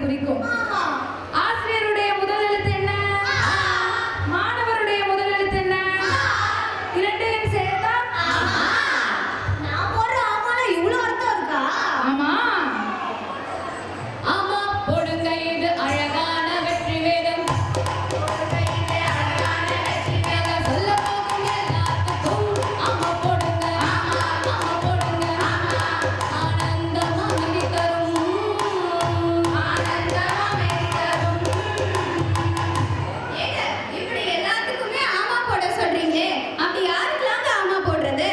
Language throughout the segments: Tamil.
குறிக்கும். ஆசிரியருடைய முதல் எழுத்து என்ன? மாணவருடைய முதல் எழுத்து என்ன? இரண்டையும் சேர்த்தா நான் போடுற ஆமால இவ்வளவு அர்த்தம் இருக்கா? ஆமா. ஆமா போடுங்க இது அழகான வெற்றி வேதம். சொல்ல போகும் எல்லாத்துக்கும் ஆமா போடுங்க. ஆமா போடுங்க. ஆனந்தம் அமைதி தரும். ஏங்க இப்படி எல்லாத்துக்குமே ஆமா போட சொல்றீங்க. அப்படி யாருக்கெல்லாம் ஆமா போடுறது?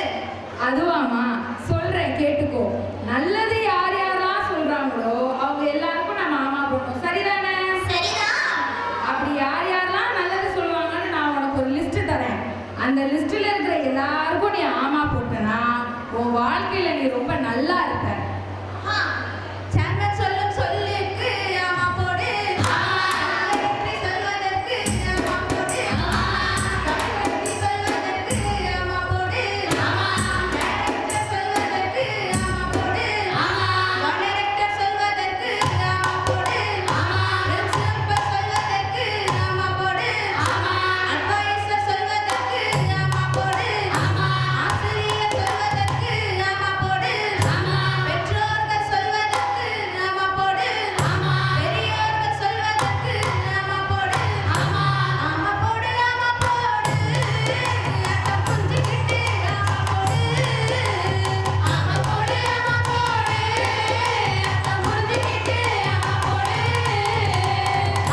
அதுவாமா சொல்றேன் கேட்டுக்கோ. நல்லது யார் யாரெல்லாம் சொல்றாங்களோ அவங்க எல்லாருக்கும் நம்ம ஆமா போடணும். சரிதானே? சரிதான். அப்படி யார் யாரெல்லாம் நல்லது சொல்லுவாங்கன்னு நான் உனக்கு ஒரு லிஸ்ட் தரேன். அந்த லிஸ்ட்ல இருக்கிற எல்லாருக்கும் நீ ஆமா போட்டனா உன் வாழ்க்கையில நீ ரொம்ப நல்லா இருப்ப. சேர்மன் சொல்லும் சொல்லுக்கு ஆமா போடு. வெற்றி சொல்வதற்கு ஆமா போடு. வெற்றி சொல்வதற்கு ஆமா போடு. டைரக்டர் சொல்வதற்கு ஆமா போடு. டைரக்டர் சொல்வதற்கு ஆமா போடு. பிரின்சிபல் சொல்வதற்கு ஆமா போடு. அட்வைசர் சொல்வதற்கு ஆமா போடு. ஆசிரியர் சொல்வதற்கு ஆமா போடு. பெற்றோர்கள் சொல்வதற்கு ஆமா போடு. பெரியோர்கள் சொல்வதற்கு ஆமா போடு. ஆமா போடு ஆமா போடு. அக்கம் புரிஞ்சுக்கிட்டு ஆமா போடு. ஆமா போடு ஆமா போடு. அக்கம் புரிஞ்சுக்கிட்டு ஆமா போடு.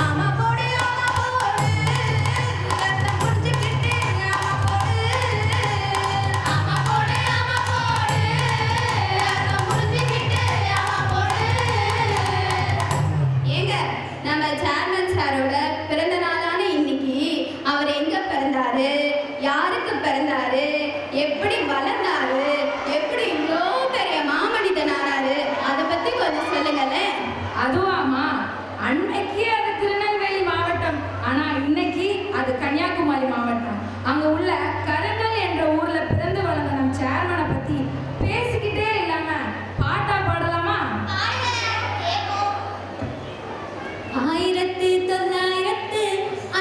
ஆமா போடு ஆமா போடு. அக்கம் புரிஞ்சுக்கிட்டு ஆமா போடு. ஆமா போடு ஆமா போடு. அக்கம் புரிஞ்சுக்கிட்டு ஆமா போடு. ஏங்க நம்ம சேர்மன் சாரோட பிறந்த நாளான இன்னைக்கு அவர் எங்க பிறந்தாரு, யாருக்கு பிறந்தாரு, எப்படி வளர்ந்தாரு, எப்படி இவ்வளோ பெரிய மாமனிதன் ஆனாரு, அதை பத்தி கொஞ்சம் சொல்லுங்களேன். அதுவாமா அன்னைக்கு அது திருநெல்வேலி மாவட்டம். ஆனா இன்னைக்கு அது கன்னியாகுமரி மாவட்டம். அங்க உள்ள கருங்கல் என்ற ஊர்ல பிறந்து வளர்ந்த நம் சேர்மனை பத்தி பேசிக்கிட்டே இல்லாம பாட்டா பாடலாமா?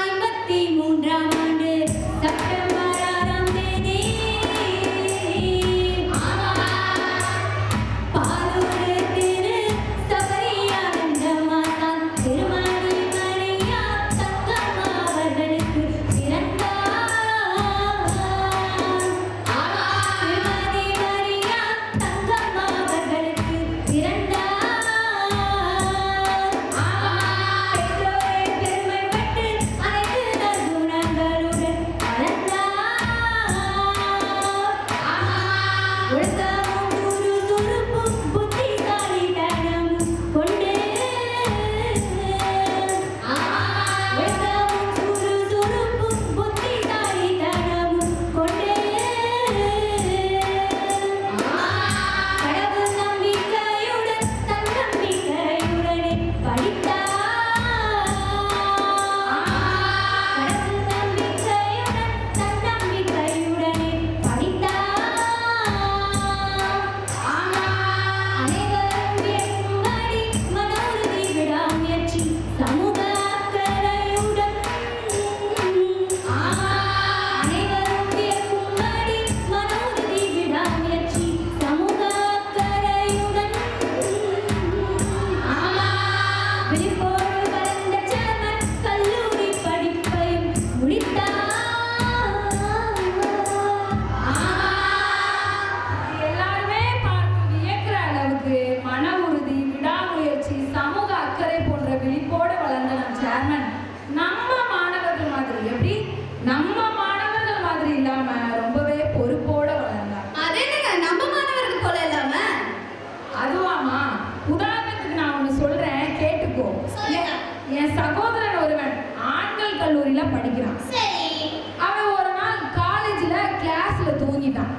1953ஆம் ஆண்டு செப்டம்பர் 6ஆம் தேதி பாலூர் திரு சபரியானந்தமாதான் திருமதி மரியா தங்கம்மா அவர்களுக்கு பிறந்தார். திருமதி மரியா தங்கம்மா அவர்களுக்கு பிறந்தார். பெற்றோரை பெருமைப்பட்டு அனைத்து நற்குணங்களுடன் வளர்ந்தார். ஒழுக்கமும் சுறுசுறுப்பும் புத்திசாலித்தனமும் கொண்டு ஒழுக்கமும் சுறுசுறுப்பும் புத்திசாலித்தனமும் கொண்டு கடவுள் நம்பிக்கையுடன் தன்னம்பிக்கையுடனே படித்தார். கடவுள் நம்பிக்கையுடன் தன்னம்பிக்கையுடனே படித்தார். அனைவரும் வியக்கும்படி மன உறுதி விடாமுயற்சி சமூக அக்கறையுடன் அனைவரும் வியக்கும்படி மன உறுதி விடாமுயற்சி சமூக அக்கறையுடன் விழிப்போடு வளர்ந்த சேர்மன் கல்லூரி படிப்பையும் முடித்தார். எல்லாருமே பார்த்து வியக்கிற அளவுக்கு மன உறுதி, விடாமுயற்சி, சமூக அக்கறை போன்ற விழிப்போடு வளர்ந்த நம் சேர்மன் நம்ம மாணவர்கள் மாதிரி எப்படி நம்ம மாணவர்கள் மாதிரி இல்லாம ரொம்பவே பொறுப்போட வளர்ந்தார். அதே நம்ம மாணவர்கள் போல இல்லாம அதுவாமா உதாரணத்துக்கு நான் ஒண்ணு சொல்றேன் கேட்டுக்கோ. என் சகோதரன் ஒருவன் ஆண்கள் கல்லூரியில படிக்கிறான். சரி. அவன் ஒரு நாள் காலேஜ்ல கிளாஸ்ல தூங்கிட்டான்.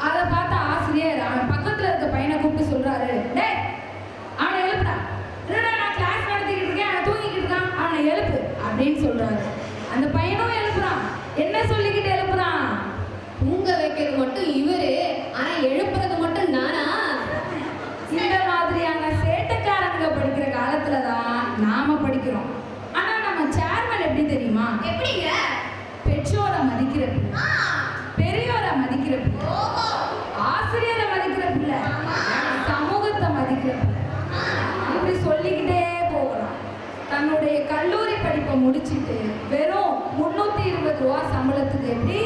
அதை பார்த்த ஆசிரியர் அவன் பக்கத்துல இருக்க பையனை கூப்பிட்டு சொல்றாரு, டேய் அவனை எழுப்புடா. இல்லடா நான் கிளாஸ் நடத்திக்கிட்டு இருக்கேன், அவன் தூங்கிக்கிட்டு இருக்கான், அவனை எழுப்பு அப்படின்னு சொல்றாரு. அந்த பையனும் எழுப்புறான். என்ன சொல்லிக்கிட்டு எழுப்புறான்? தூங்க வைக்கிறது மட்டும் இவரு, ஆனா எழுப்புறது மட்டும் நானா? இந்த மாதிரியான சேட்டைக்காரங்க படிக்கிற காலத்துலதான் சொல்லிக்கிட்டே போகலாம். தன்னுடைய கல்லூரி படிப்பை முடிச்சுட்டு வெறும் 320 ரூபா சம்பளத்துக்கு, எப்படி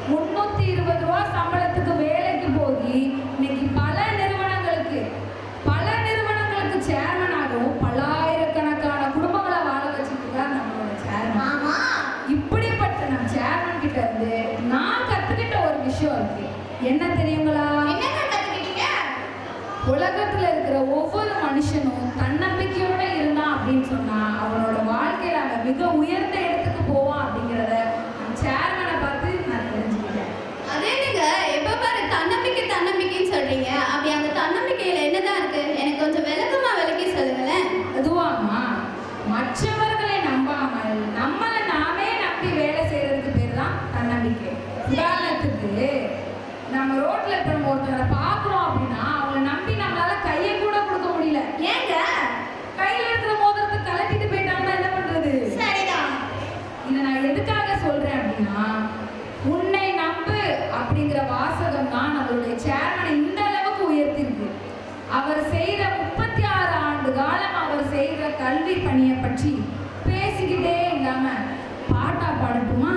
320 ரூபா சம்பளத்துக்கு வேலைக்கு போய் இன்னைக்கு பல நிறுவனங்களுக்கு சேர்மனாகவும் பல்லாயிரக்கணக்கான குடும்பங்களை வாழ வச்சுட்டு தான் நம்மளோட சேர்மன். இப்படிப்பட்ட நம்ம சேர்மன் கிட்ட இருந்து நான் கத்துக்கிட்ட ஒரு விஷயம் இருக்கு. என்ன தெரியுங்களா? உலகத்துல இருக்கிற ஒவ்வொரு மனுஷனும் தன்னம்பிக்கையோட இருந்தான் அப்படின்னு சொன்னா அவனோட வாழ்க்கையில அவன் மிக உயர்ந்த இடத்துக்கு போவான் அப்படிங்கிறத சேர்மனை பார்த்து நான் தெரிஞ்சுக்கிட்டேன். அதே நீங்க எப்ப பாரு தன்னம்பிக்கைன்னு சொல்றீங்க. அப்படி அந்த தன்னம்பிக்கையில என்னதான் இருக்கு? எனக்கு கொஞ்சம் விளக்கி சொல்லுங்களேன். அதுவாமா, மற்றவர்களை நம்பாமல் நம்மளை நாமே நம்பி வேலை செய்யறதுக்கு பேர் தான் தன்னம்பிக்கை. உதாரணத்துக்கு நம்ம ரோட்ல இப்ப நம்ம ஒருத்தரை பாக்குறோம் அப்படின்னா அவங்களை நம்பி நம்மளால கையை கூட கொடுக்க முடியல. ஏங்க? கையில இருக்கிற மோதிரத்தை கலட்டிட்டு போயிட்டாங்கன்னா என்ன பண்றது? சரிதான். இதை நான் எதுக்காக சொல்றேன் அப்படின்னா, உன்னை நம்பு அப்படிங்கிற வாசகம் தான் நம்மளுடைய சேர்மனை இந்த அளவுக்கு உயர்த்திருக்கு. அவர் செய்த 36 ஆண்டு காலம் அவர் செய்த கல்வி பணியை பற்றி பேசிக்கிட்டே இல்லாம பாட்டா பாடட்டுமா?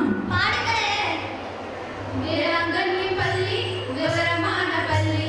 பள்ளி விவரமான பள்ளி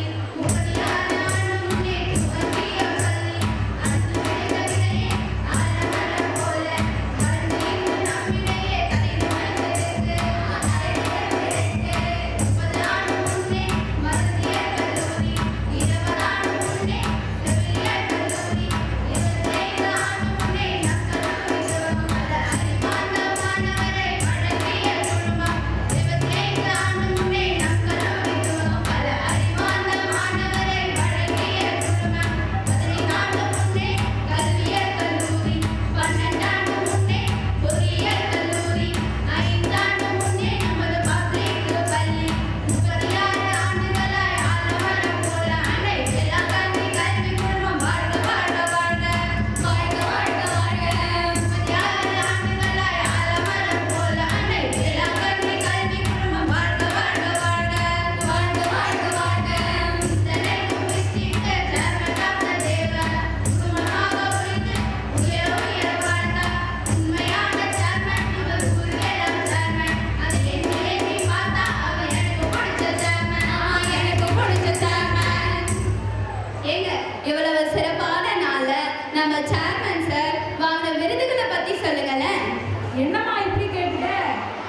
என்னம்மா இப்படி கேட்ட?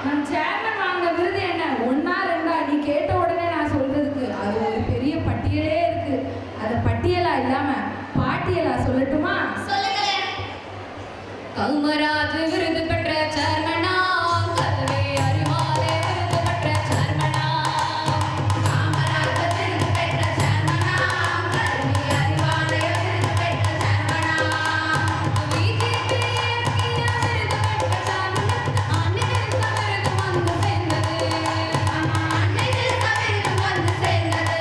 நம் சேர்மன் வாங்கின விருது என்ன? 1 2? நீ கேட்ட உடனே நான் சொல்றதுக்கு அது ஒரு பெரிய பட்டியலே இருக்கு. அது பட்டியலா இல்லாம பாட்டியலா சொல்லட்டுமா? சொல்லுங்களேன். கல்மராஜ் விருது பெற்ற சேர்மனா, கல்வி அறிவாலே விருது பெற்ற சேர்மனா, காமராஜ் விருது பெற்ற சேர்மனா, கல்வி அறிவாலே விருது பெற்ற சேர்மனா, பிஜேபி விருது பெற்ற சேர்மனா, அன்னை தெரசா விருது வந்து சேர்ந்தது, அன்னை தெரசா விருது வந்து சேர்ந்தது,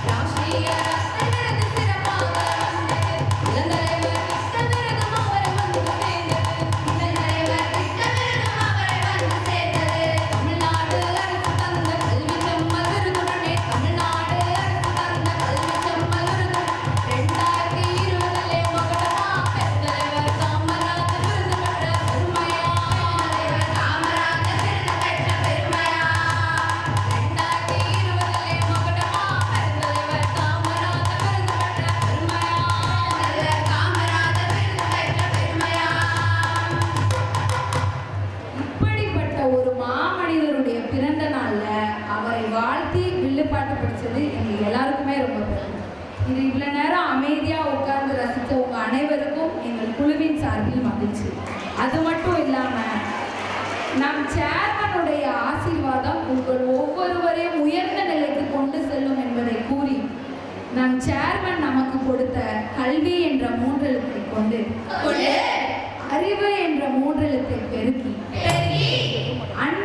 ராஷ்டிரிய ரத்ன விருது சிறப்பாக வந்தது, இளந்தலைவர் கிட்ட விருதும் அவர் வந்து சேர்ந்தது, இளந்தலைவர் கிட்ட விருதும் அவரை வந்து சேர்ந்தது, தமிழ்நாடு அரசு தந்த கல்வி செம்மல் விருதுடனே, தமிழ்நாடு அரசு தந்த கல்வி செம்மல் விருதுடன் 2020 மகுடமா பெருந்தலைவர் காமராஜர் விருது பெற்ற பெருமையா, காமராஜர் விருது பெற்ற பெருமையா, 2020 மகுடமா பெருந்தலைவர் காமராஜர் விருது பெற்ற பெருமையா, தலைவர் காமராஜர் விருது பெற்ற பெருமையா. இப்படிப்பட்ட ஒரு மாமனிதருடைய பிறந்த நாள்ல அவரை வாழ்த்தி வில்லுப்பாட்டு படிச்சது எங்க எல்லாருக்குமே ரொம்ப பெருமை. இது இவ்வளவு நேரம் அமைதியா உட்கார்ந்து ரசித்த உங்க அனைவருக்கும் எங்கள் குழுவின் சார்பில் மகிழ்ச்சி. அது மட்டும் இல்லாம நம் சேர்மனுடைய ஆசீர்வாதம் உங்கள் ஒவ்வொருவரையும் உயர்ந்த நிலைக்கு கொண்டு செல்லும் என்பதை கூறி, நம் சேர்மன் நமக்கு கொடுத்த கல்வி என்ற 3 எழுத்தை கொண்டு அறிவு என்ற 3 எழுத்தை பெருக்கி பெருகி அன்பு